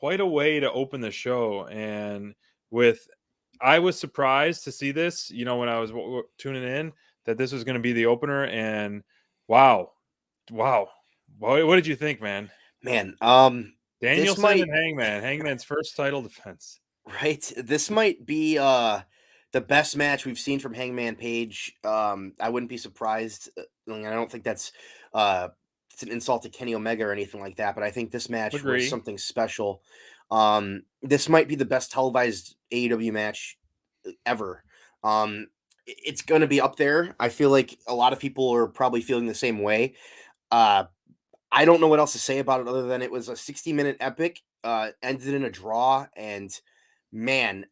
quite a way to open the show. And I was surprised to see this, when I was tuning in, that this was going to be the opener. And wow. What did you think, man? Man, this Danielson might and Hangman's first title defense. right. This might be the best match we've seen from Hangman Page. I wouldn't be surprised. I don't think that's uh it's an insult to Kenny Omega or anything like that, but I think this match was Agree. something special. This might be the best televised AEW match ever. It's going to be up there. I feel like a lot of people are probably feeling the same way. Uh, I don't know what else to say about it other than it was a 60-minute epic, ended in a draw, and man,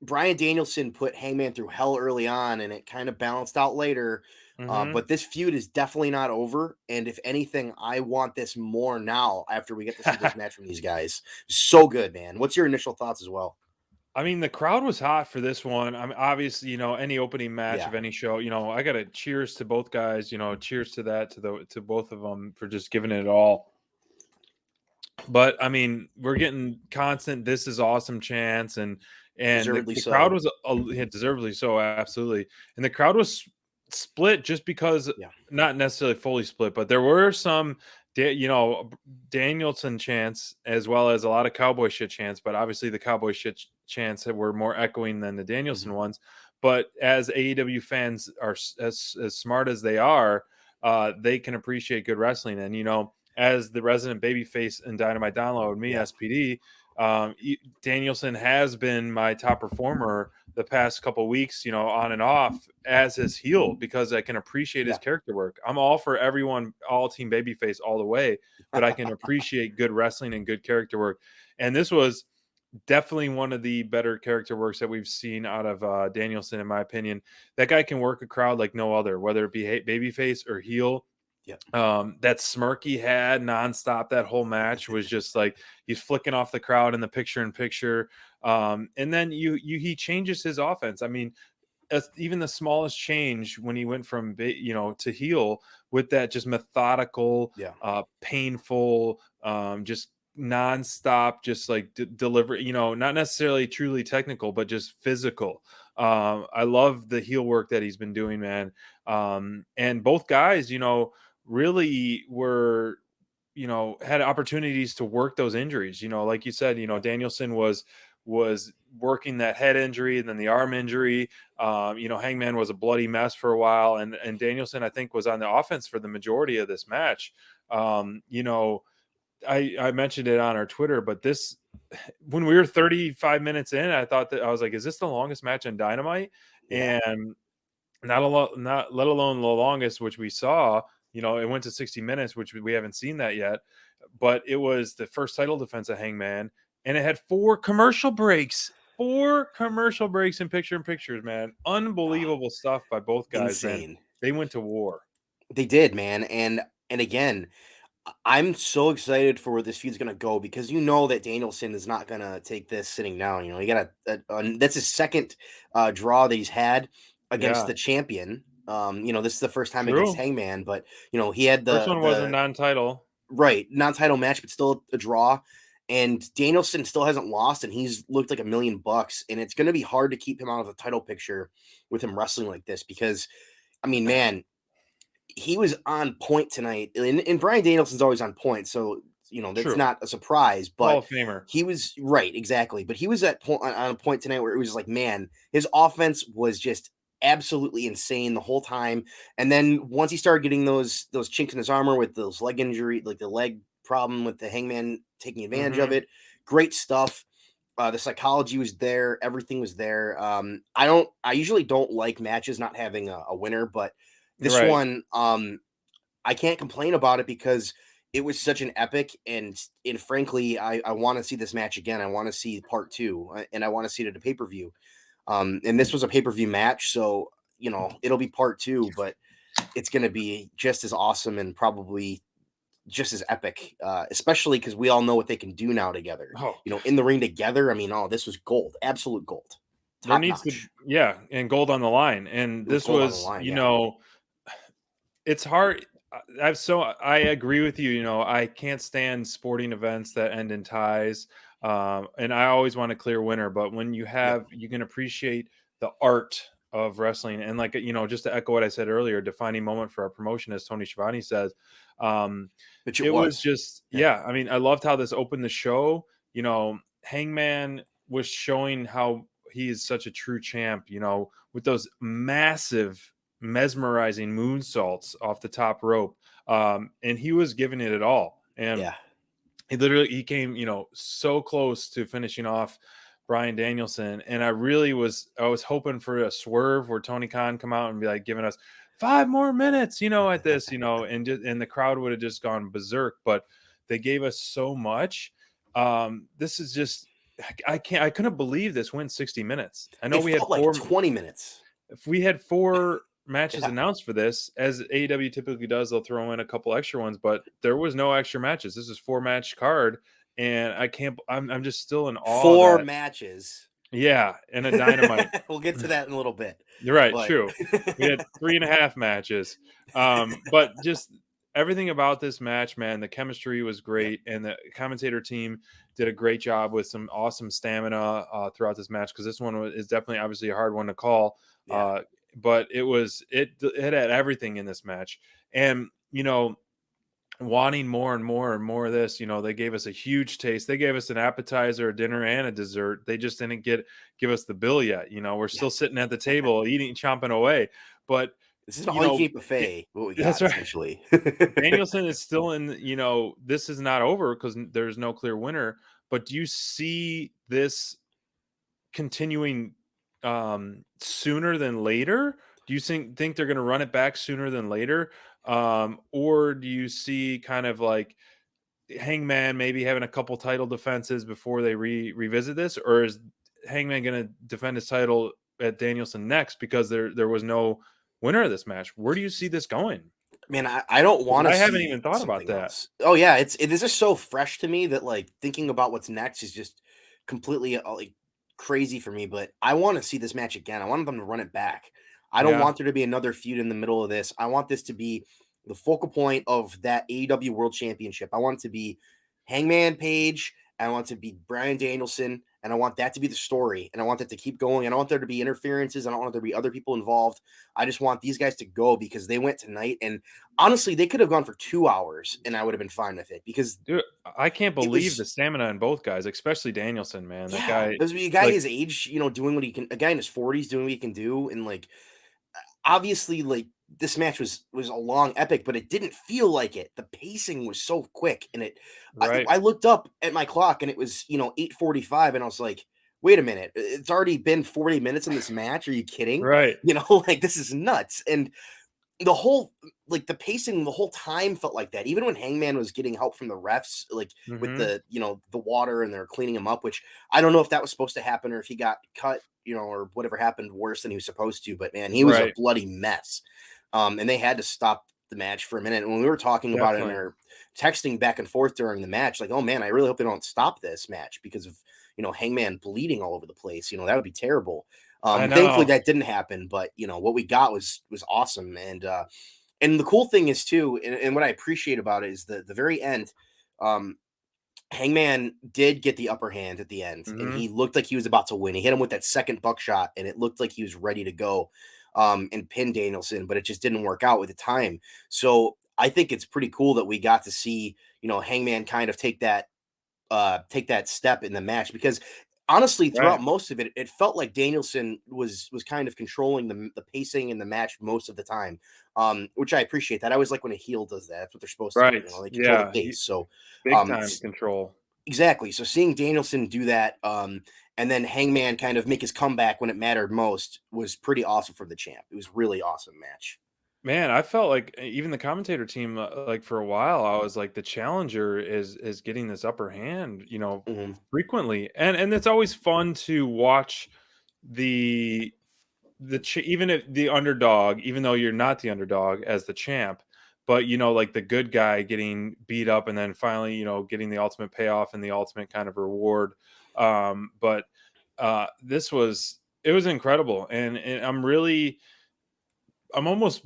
Bryan Danielson put Hangman through hell early on, and it kind of balanced out later. Mm-hmm. But this feud is definitely not over, and if anything, I want this more now after we get to see this match from these guys. So good, man. What's your initial thoughts as well? I mean, the crowd was hot for this one. I mean, obviously, any opening match Yeah, of any show, I got to cheers to both guys. Cheers to that, to both of them for just giving it all. But I mean, we're getting constant "This is awesome" chants, and deservedly the crowd so. was deservedly so, absolutely, and the crowd was split just because, Yeah, not necessarily fully split, but there were some, Danielson chants as well as a lot of cowboy shit chants, but obviously the cowboy shit chants that were more echoing than the Danielson mhm. ones. But as AEW fans are as smart as they are, they can appreciate good wrestling, and as the resident babyface in Dynamite Download, me, Yeah, SPD, Danielson has been my top performer the past couple weeks, on and off as his heel, because I can appreciate his yeah. character work. I'm all for everyone, all team babyface all the way, but I can appreciate good wrestling and good character work. And this was definitely one of the better character works that we've seen out of Danielson, in my opinion. That guy can work a crowd like no other, whether it be babyface or heel. Yeah, That smirk he had nonstop that whole match was just like he's flicking off the crowd in the picture in picture. And then he changes his offense. I mean, even the smallest change when he went from to heel, with that just methodical, yeah. painful, just nonstop, just like deliver, not necessarily truly technical, but just physical. I love the heel work that he's been doing, man. And both guys, really were, had opportunities to work those injuries. Like you said, Yeah. Danielson was working that head injury and then the arm injury. Hangman was a bloody mess for a while, and Danielson, I think, was on the offense for the majority of this match. Um, you know, I mentioned it on our Twitter, but this, when we were 35 minutes in, I thought that I was like, is this the longest match on Dynamite? Yeah. And not a lot, not let alone the longest, which we saw. It went to 60 minutes, which we haven't seen that yet. But it was the first title defense of Hangman, and it had four commercial breaks. Four commercial breaks in pictures, man. Ah, Unbelievable stuff by both guys, man. insane. They went to war. They did, man. And again, I'm so excited for where this feud's gonna go because you know that Danielson is not gonna take this sitting down. He got that's his second draw that he's had against Yeah, the champion. This is the first time against true. Hangman, but he had First one was a the non-title. right non-title match, but still a draw. And Danielson still hasn't lost, and he's looked like $1 million. And it's gonna be hard to keep him out of the title picture with him wrestling like this because I mean, man, he was on point tonight, and Bryan Danielson's always on point, so that's True. not a surprise. Hall But of Famer. he was right, exactly. But he was at point on a point tonight where it was like, man, his offense was just absolutely insane the whole time. And then once he started getting those chinks in his armor with those leg injury, like the leg problem with the Hangman taking advantage of Hmm. it, great stuff. The psychology was there, everything was there. I usually don't like matches not having a winner, but this Right. one, I can't complain about it because it was such an epic, and frankly, I want to see this match again. I want to see part two, and I want to see it at a pay per view. And this was a pay per view match, so it'll be part two, but it's going to be just as awesome and probably just as epic, especially because we all know what they can do now together. Oh, In the ring together. I mean, oh, this was gold, absolute gold, there top needs to, notch. yeah, and gold on the line. And It was this gold on the was, line, yeah, it's hard. I agree with you. I can't stand sporting events that end in ties. And I always want a clear winner, but when you Yep. have, you can appreciate the art of wrestling. And like, just to echo what I said earlier, defining moment for our promotion, as Tony Schiavone says, um, Which it it was was. just, Yeah. yeah. I mean, I loved how this opened the show. Hangman was showing how he is such a true champ, with those massive, mesmerizing moonsaults off the top rope. And he was giving it all. And Yeah. he came, so close to finishing off Bryan Danielson. And I was hoping for a swerve where Tony Khan come out and be like giving us 5 more minutes, at this, and the crowd would have just gone berserk. But they gave us so much. This is just, I couldn't believe this went 60 minutes. I know It we had felt like 20 minutes. if we had four matches Yeah. announced for this, as AEW typically does, they'll throw in a couple extra ones, but there was no extra matches. This is 4 match card, and I'm just still in awe 4 that, matches. yeah, in a Dynamite. We'll get to that in a little bit. You're right, But true. We had 3.5 matches. But just everything about this match, man, the chemistry was yep. great, and the commentator team did a great job with some awesome stamina throughout this match, because this one is definitely obviously a hard one to call. Yeah. But it had everything in this match. And wanting more and more and more of this, they gave us a huge taste. They gave us an appetizer, a dinner, and a dessert. They just didn't give us the bill yet. We're Yeah. still sitting at the table eating, chomping away. But This is an all you can eat buffet, what we that's got right. essentially. Danielson is still in, this is not over because there's no clear winner. But do you see this continuing sooner than later? Do you think they're going to run it back sooner than later? Or do you see kind of like Hangman maybe having a couple title defenses before they revisit this, or is Hangman going to defend his title at Danielson next because there was no winner of this match? Where do you see this going? Man, I don't 'Cause want to I haven't even see thought about something that. else. Oh yeah, it is just so fresh to me that like thinking about what's next is just completely like crazy for me. But I want to see this match again. I want them to run it back. I don't Yeah, want there to be another feud in the middle of this. I want this to be the focal point of that AEW World Championship. I want it to be Hangman Page. I want it to be Bryan Danielson, and I want that to be the story. And I want that to keep going. I don't want there to be interferences. I don't want there to be other people involved. I just want these guys to go because they went tonight and honestly, they could have gone for 2 hours and I would have been fine with it because dude, I can't it believe the was stamina in both guys, especially Danielson, man. That yeah, guy, there's a guy like, his age, doing what he can, a guy in his 40s doing what he can do. And like, obviously, like this match was a long epic, but it didn't feel like it. The pacing was so quick. And right, I looked up at my clock and it was, 8:45. And I was like, wait a minute, it's already been 40 minutes in this match. Are you kidding? right, Like this is nuts. And the whole like the pacing the whole time felt like that. Even when Hangman was getting help from the refs, like with hmm, the water and they're cleaning him up, which I don't know if that was supposed to happen or if he got cut, or whatever happened worse than he was supposed to. But man, he was a right, bloody mess. And they had to stop the match for a minute. And when we were talking about it and definitely. they're texting back and forth during the match, like, oh man, I really hope they don't stop this match because of Hangman bleeding all over the place. That would be terrible. I Thankfully know, that didn't happen, but what we got was awesome. And the cool thing is too, and what I appreciate about it is the very end. Um, Hangman did get the upper hand at the end, and hmm, he looked like he was about to win. He hit him with that second buckshot, and it looked like he was ready to go and pin Danielson, but it just didn't work out with the time. So I think it's pretty cool that we got to see Hangman kind of take that step in the match because honestly right, throughout most of it it felt like Danielson was kind of controlling the pacing in the match most of the time, which I appreciate. That I always like when a heel does that. That's what they're supposed to do. right, They control the yeah, pace. So big time control. exactly, so seeing Danielson do that, and then Hangman kind of make his comeback when it mattered most was pretty awesome for the champ. It was really awesome match. Man, I felt like even the commentator team, like for a while, I was like, the challenger is getting this upper hand, Mhm. frequently, and it's always fun to watch the even if the underdog, even though you're not the underdog as the champ, but like the good guy getting beat up and then finally, getting the ultimate payoff and the ultimate kind of reward. But this was it was incredible, and I'm almost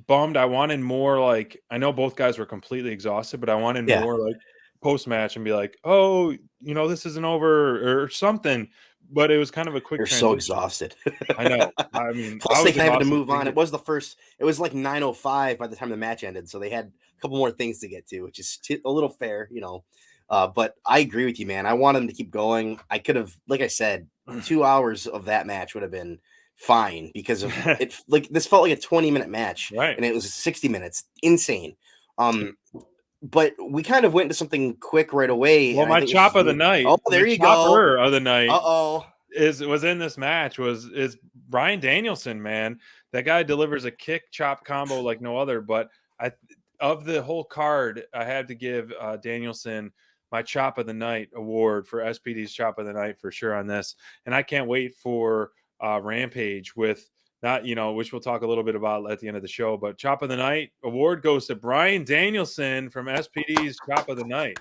bummed. I wanted more. Like, I know both guys were completely exhausted, but I wanted Yeah. more like post match and be like, "Oh, you know, this isn't over" or something. But it was kind of a quick They're so transition. exhausted. I know. I mean, I Plus, they was kind of had to exhausted move on. thinking. It was the first. It was like 9:05 by the time the match ended, so they had a couple more things to get to, which is a little fair, you know. But I agree with you, man. I want them to keep going. I could have, like I said, 2 hours of that match would have been fine because of it. Like this felt like a 20-minute match, Right. and it was 60 minutes. Insane. But we kind of went into something quick right away, Well, and I my think this is chop of the good. night, Oh, my there you go. chopper of the night Uh-oh. was in this match is Bryan Danielson, man. That guy delivers a kick chop combo like no other. But I of the whole card, I had to give Danielson my chop of the night award for SPD's chop of the night for sure on this. And I can't wait for Rampage with not, you know, which we'll talk a little bit about at the end of the show. But chop of the night award goes to Bryan Danielson from SPD's chop of the night.